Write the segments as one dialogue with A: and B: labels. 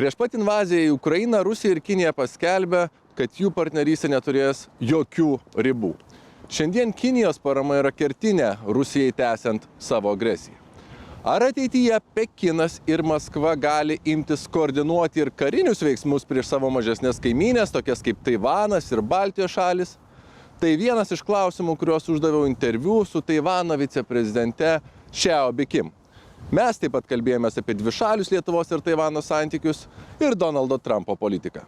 A: Prieš pat invaziją į Ukrainą Rusija ir Kinija paskelbė, kad jų partnerystė neturės jokių ribų. Šiandien Kinijos parama yra kertinė Rusijai tęsiant savo agresiją. Ar ateityje Pekinas ir Maskva gali imtis koordinuoti ir karinius veiksmus prieš savo mažesnės kaimynės, tokias kaip Taivanas ir Baltijos šalis? Tai vienas iš klausimų, kuriuos uždaviau interviu su Taivano viceprezidente Hsiao Bi-khim. Mes taip pat kalbėjomės apie dvišalius Lietuvos ir Taivano santykius ir Donaldo Trumpo politiką.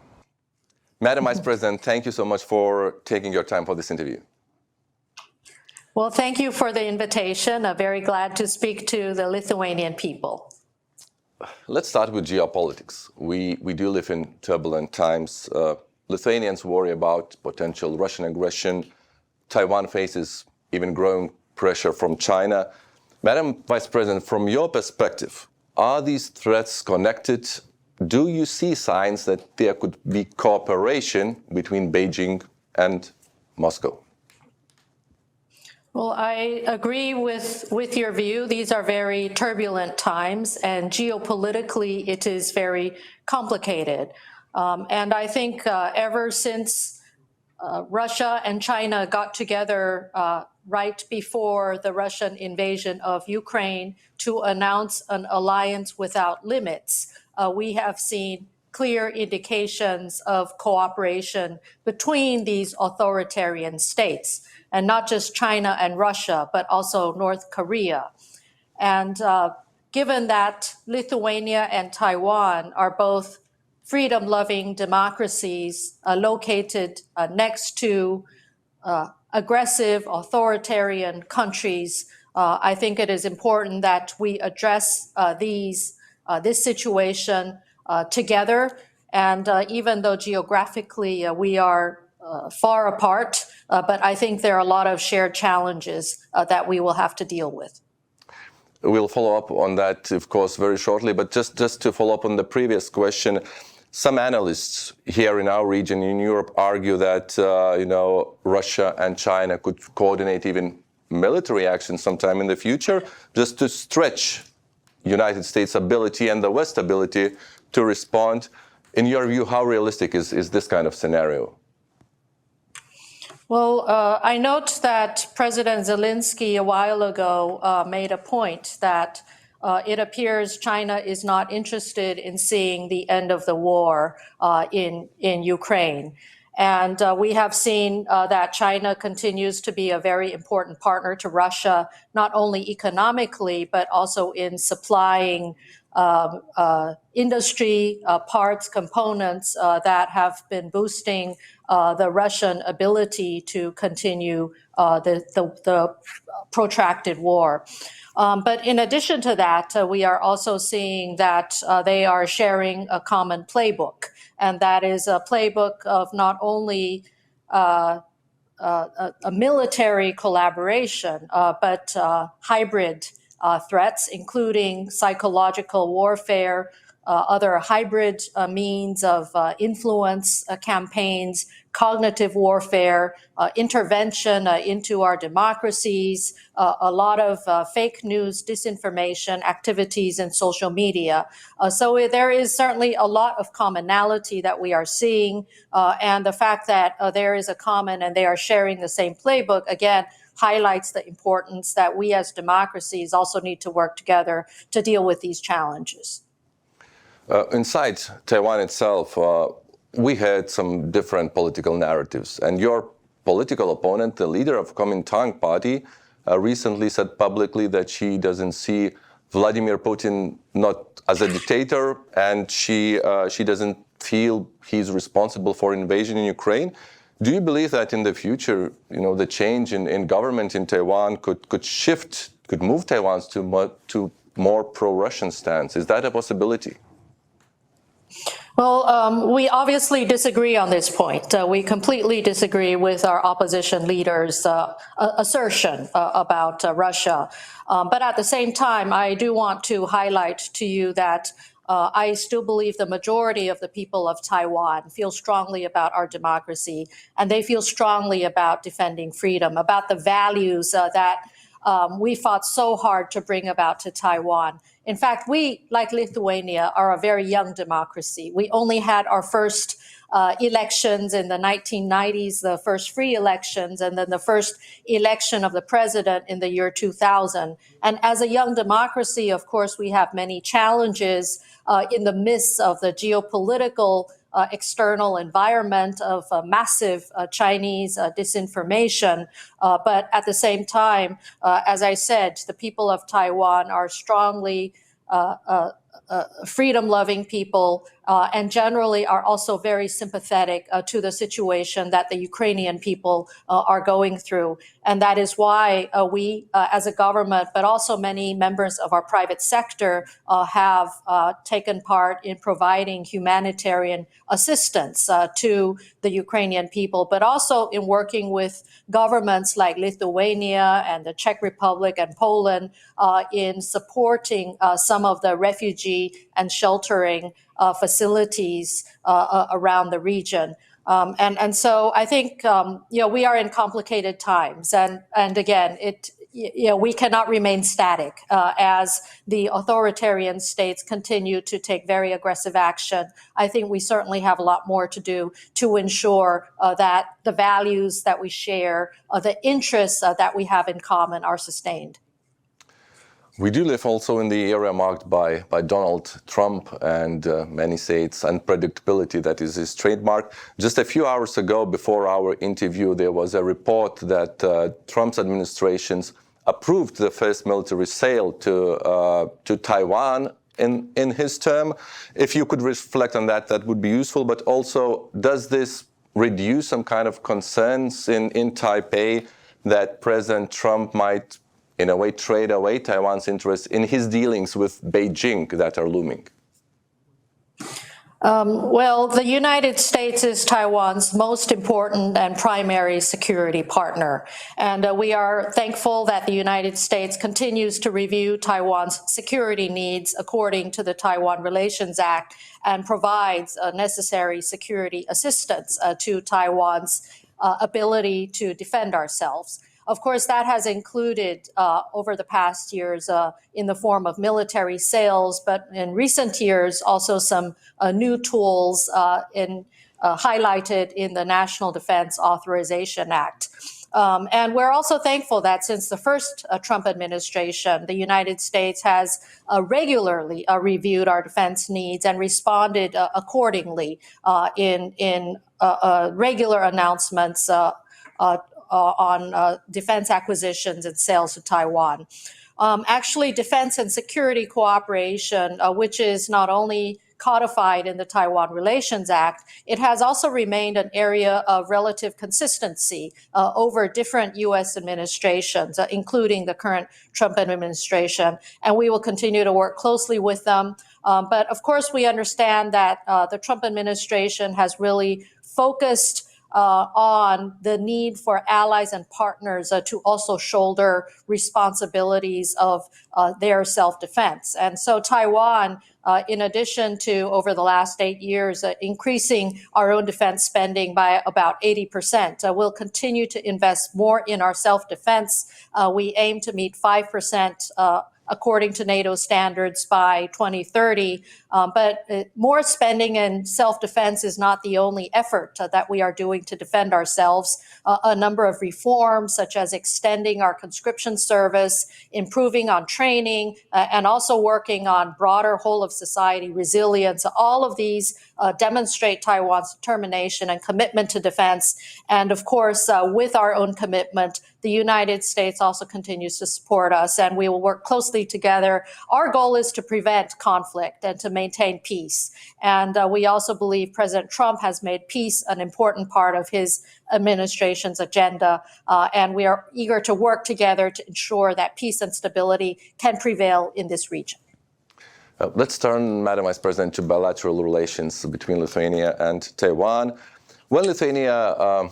B: Madam Vice President, thank you so much for taking your time for this interview.
C: Well, thank you for the invitation. I'm very glad to speak to the Lithuanian people.
B: Let's start with geopolitics. We do live in turbulent times. Lithuanians worry about potential Russian aggression. Taiwan faces even growing pressure from China. Madam Vice President, from your perspective, are these threats connected? Do you see signs that there could be cooperation between Beijing and Moscow?
C: Well, I agree with your view. These are very turbulent times, and geopolitically, it is very complicated. And I think ever since Russia and China got together right before the Russian invasion of Ukraine to announce an alliance without limits, we have seen clear indications of cooperation between these authoritarian states, and not just China and Russia, but also North Korea. And given that Lithuania and Taiwan are both freedom-loving democracies located next to aggressive authoritarian countries, I think it is important that we address this situation together. And even though geographically we are far apart, but I think there are a lot of shared challenges that we will have to deal with.
B: We'll follow up on that, of course, very shortly. But just to follow up on the previous question, some analysts here in our region, in Europe, argue that Russia and China could coordinate even military action sometime in the future, just to stretch United States' ability and the West ability to respond. In your view, how realistic is this kind of scenario?
C: Well, I note that President Zelensky a while ago made a point that it appears China is not interested in seeing the end of the war in Ukraine. And we have seen that China continues to be a very important partner to Russia, not only economically, but also in supplying industry parts, components that have been boosting the Russian ability to continue the protracted war. But in addition to that, we are also seeing that they are sharing a common playbook, and that is a playbook of not only a military collaboration, but hybrid threats, including psychological warfare, other hybrid means of influence campaigns, cognitive warfare, intervention into our democracies, a lot of fake news, disinformation activities in social media. So there is certainly a lot of commonality that we are seeing, and the fact that there is a common and they are sharing the same playbook, again, highlights the importance that we as democracies also need to work together to deal with these challenges.
B: Inside Taiwan itself, we had some different political narratives, and your political opponent, the leader of Kuomintang party, recently said publicly that she doesn't see Vladimir Putin not as a dictator, and she doesn't feel he's responsible for invasion in Ukraine. Do you believe that in the future, the change in government in Taiwan could move Taiwan to more pro-Russian stance? Is that a possibility?
C: Well, we obviously disagree on this point. We completely disagree with our opposition leaders' assertion about Russia. But at the same time, I do want to highlight to you that I still believe the majority of the people of Taiwan feel strongly about our democracy, and they feel strongly about defending freedom, about the values that we fought so hard to bring about to Taiwan. In fact, we, like Lithuania, are a very young democracy. We only had our first elections in the 1990s, the first free elections, and then the first election of the president in the year 2000. And as a young democracy, of course, we have many challenges in the midst of the geopolitical external environment of massive Chinese disinformation. But at the same time, as I said, the people of Taiwan are strongly freedom-loving people and generally are also very sympathetic to the situation that the Ukrainian people are going through. And that is why we, as a government, but also many members of our private sector, have taken part in providing humanitarian assistance to the Ukrainian people, but also in working with governments like Lithuania and the Czech Republic and Poland in supporting some of the refugee and sheltering facilities around the region. And so I think, we are in complicated times. And again, we cannot remain static as the authoritarian states continue to take very aggressive action. I think we certainly have a lot more to do to ensure that the values that we share, the interests that we have in common are sustained.
B: We do live also in the era marked by Donald Trump, and many say it's unpredictability that is his trademark. Just a few hours ago, before our interview, there was a report that Trump's administrations approved the first military sale to Taiwan in his term. If you could reflect on that, that would be useful. But also, does this reduce some kind of concerns in Taipei that President Trump might, in a way, trade away Taiwan's interests in his dealings with Beijing that are looming?
C: Well, the United States is Taiwan's most important and primary security partner. And we are thankful that the United States continues to review Taiwan's security needs according to the Taiwan Relations Act and provides necessary security assistance to Taiwan's ability to defend ourselves. Of course, that has included over the past years in the form of military sales, but in recent years also some new tools highlighted in the National Defense Authorization Act. And we're also thankful that since the first Trump administration, the United States has regularly reviewed our defense needs and responded accordingly in regular announcements on defense acquisitions and sales to Taiwan. Actually, defense and security cooperation, which is not only codified in the Taiwan Relations Act, it has also remained an area of relative consistency over different U.S. administrations, including the current Trump administration, and we will continue to work closely with them. But of course, we understand that the Trump administration has really focused on the need for allies and partners to also shoulder responsibilities of their self-defense. And so Taiwan, in addition to over the last 8 years, increasing our own defense spending by about 80%, will continue to invest more in our self-defense. We aim to meet 5% according to NATO standards by 2030. But more spending in self-defense is not the only effort that we are doing to defend ourselves. A number of reforms, such as extending our conscription service, improving on training, and also working on broader whole of society resilience. All of these demonstrate Taiwan's determination and commitment to defense. And of course, with our own commitment, the United States also continues to support us, and we will work closely together. Our goal is to prevent conflict and to maintain peace. And we also believe President Trump has made peace an important part of his administration's agenda. And we are eager to work together to ensure that peace and stability can prevail in this region.
B: Let's turn, Madam Vice President, to bilateral relations between Lithuania and Taiwan. When Lithuania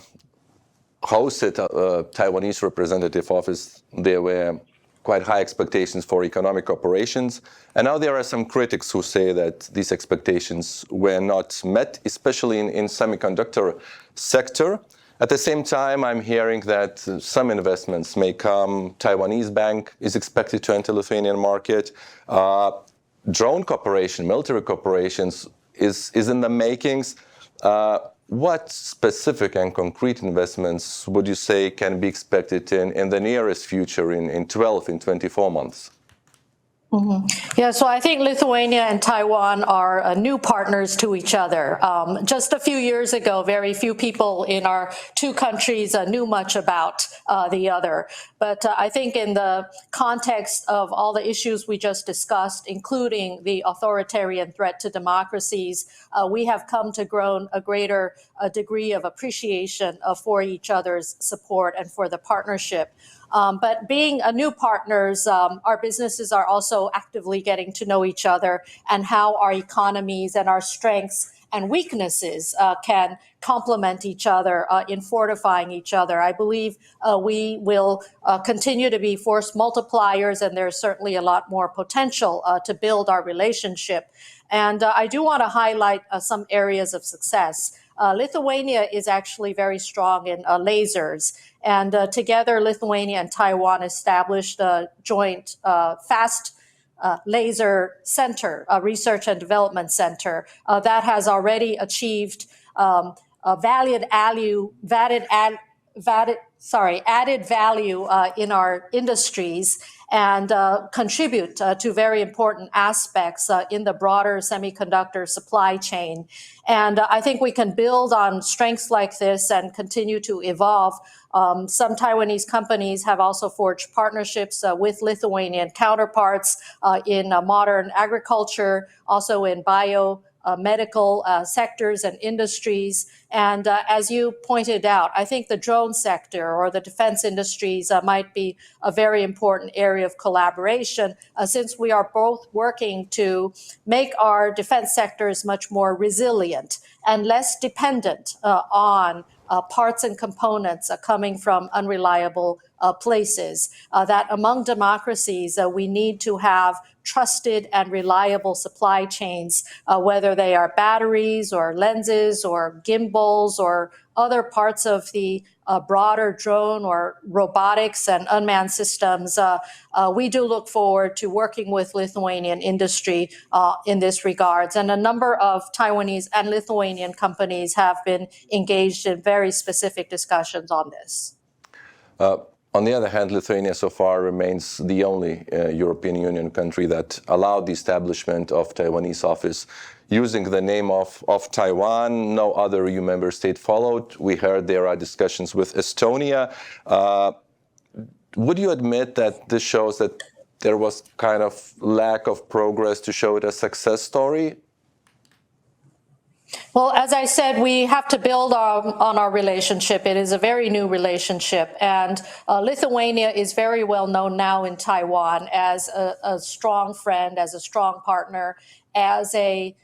B: hosted a Taiwanese representative office, there were quite high expectations for economic operations. And now there are some critics who say that these expectations were not met, especially in semiconductor sector. At the same time, I'm hearing that some investments may come. Taiwanese bank is expected to enter Lithuanian market. Drone cooperation, military cooperations is in the makings. What specific and concrete investments would you say can be expected in the nearest future, in 12, in 24 months?
C: Yeah, so I think Lithuania and Taiwan are new partners to each other. Just a few years ago, very few people in our two countries knew much about the other. But I think in the context of all the issues we just discussed, including the authoritarian threat to democracies, we have come to grow a greater degree of appreciation for each other's support and for the partnership. But being new partners, our businesses are also actively getting to know each other and how our economies and our strengths and weaknesses can complement each other in fortifying each other. I believe we will continue to be force multipliers, and there's certainly a lot more potential to build our relationship. And I do want to highlight some areas of success. Lithuania is actually very strong in lasers. And together, Lithuania and Taiwan established a joint fast laser center, a research and development center that has already achieved added value in our industries and contribute to very important aspects in the broader semiconductor supply chain. And I think we can build on strengths like this and continue to evolve. Some Taiwanese companies have also forged partnerships with Lithuanian counterparts in modern agriculture, also in medical sectors and industries. And as you pointed out, I think the drone sector or the defense industries might be a very important area of collaboration since we are both working to make our defense sectors much more resilient and less dependent on parts and components coming from unreliable places. That among democracies, we need to have trusted and reliable supply chains, whether they are batteries or lenses or gimbals or other parts of the broader drone or robotics and unmanned systems. We do look forward to working with Lithuanian industry in this regards. And a number of Taiwanese and Lithuanian companies have been engaged in very specific discussions on this.
B: On the other hand, Lithuania so far remains the only European Union country that allowed the establishment of Taiwanese office using the name of Taiwan. No other EU member state followed. We heard there are discussions with Estonia. Would you admit that this shows that there was kind of lack of progress to show it a success story?
C: Well, as I said, we have to build on our relationship. It is a very new relationship. And Lithuania is very well known now in Taiwan as a strong friend, as a strong partner, as a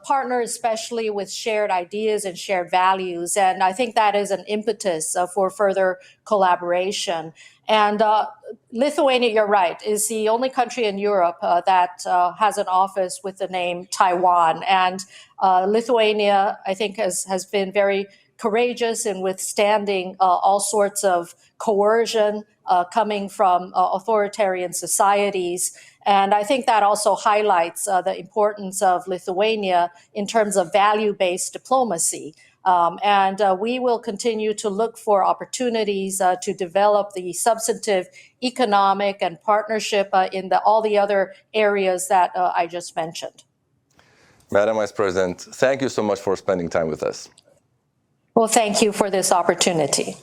C: partner, especially with shared ideas and shared values. And I think that is an impetus for further collaboration. And Lithuania, you're right, is the only country in Europe that has an office with the name Taiwan. And Lithuania, I think, has been very courageous in withstanding all sorts of coercion coming from authoritarian societies. And I think that also highlights the importance of Lithuania in terms of value-based diplomacy. And we will continue to look for opportunities to develop the substantive economic and partnership in all the other areas that I just mentioned.
B: Madam Vice President, thank you so much for spending time with us.
C: Well, thank you for this opportunity.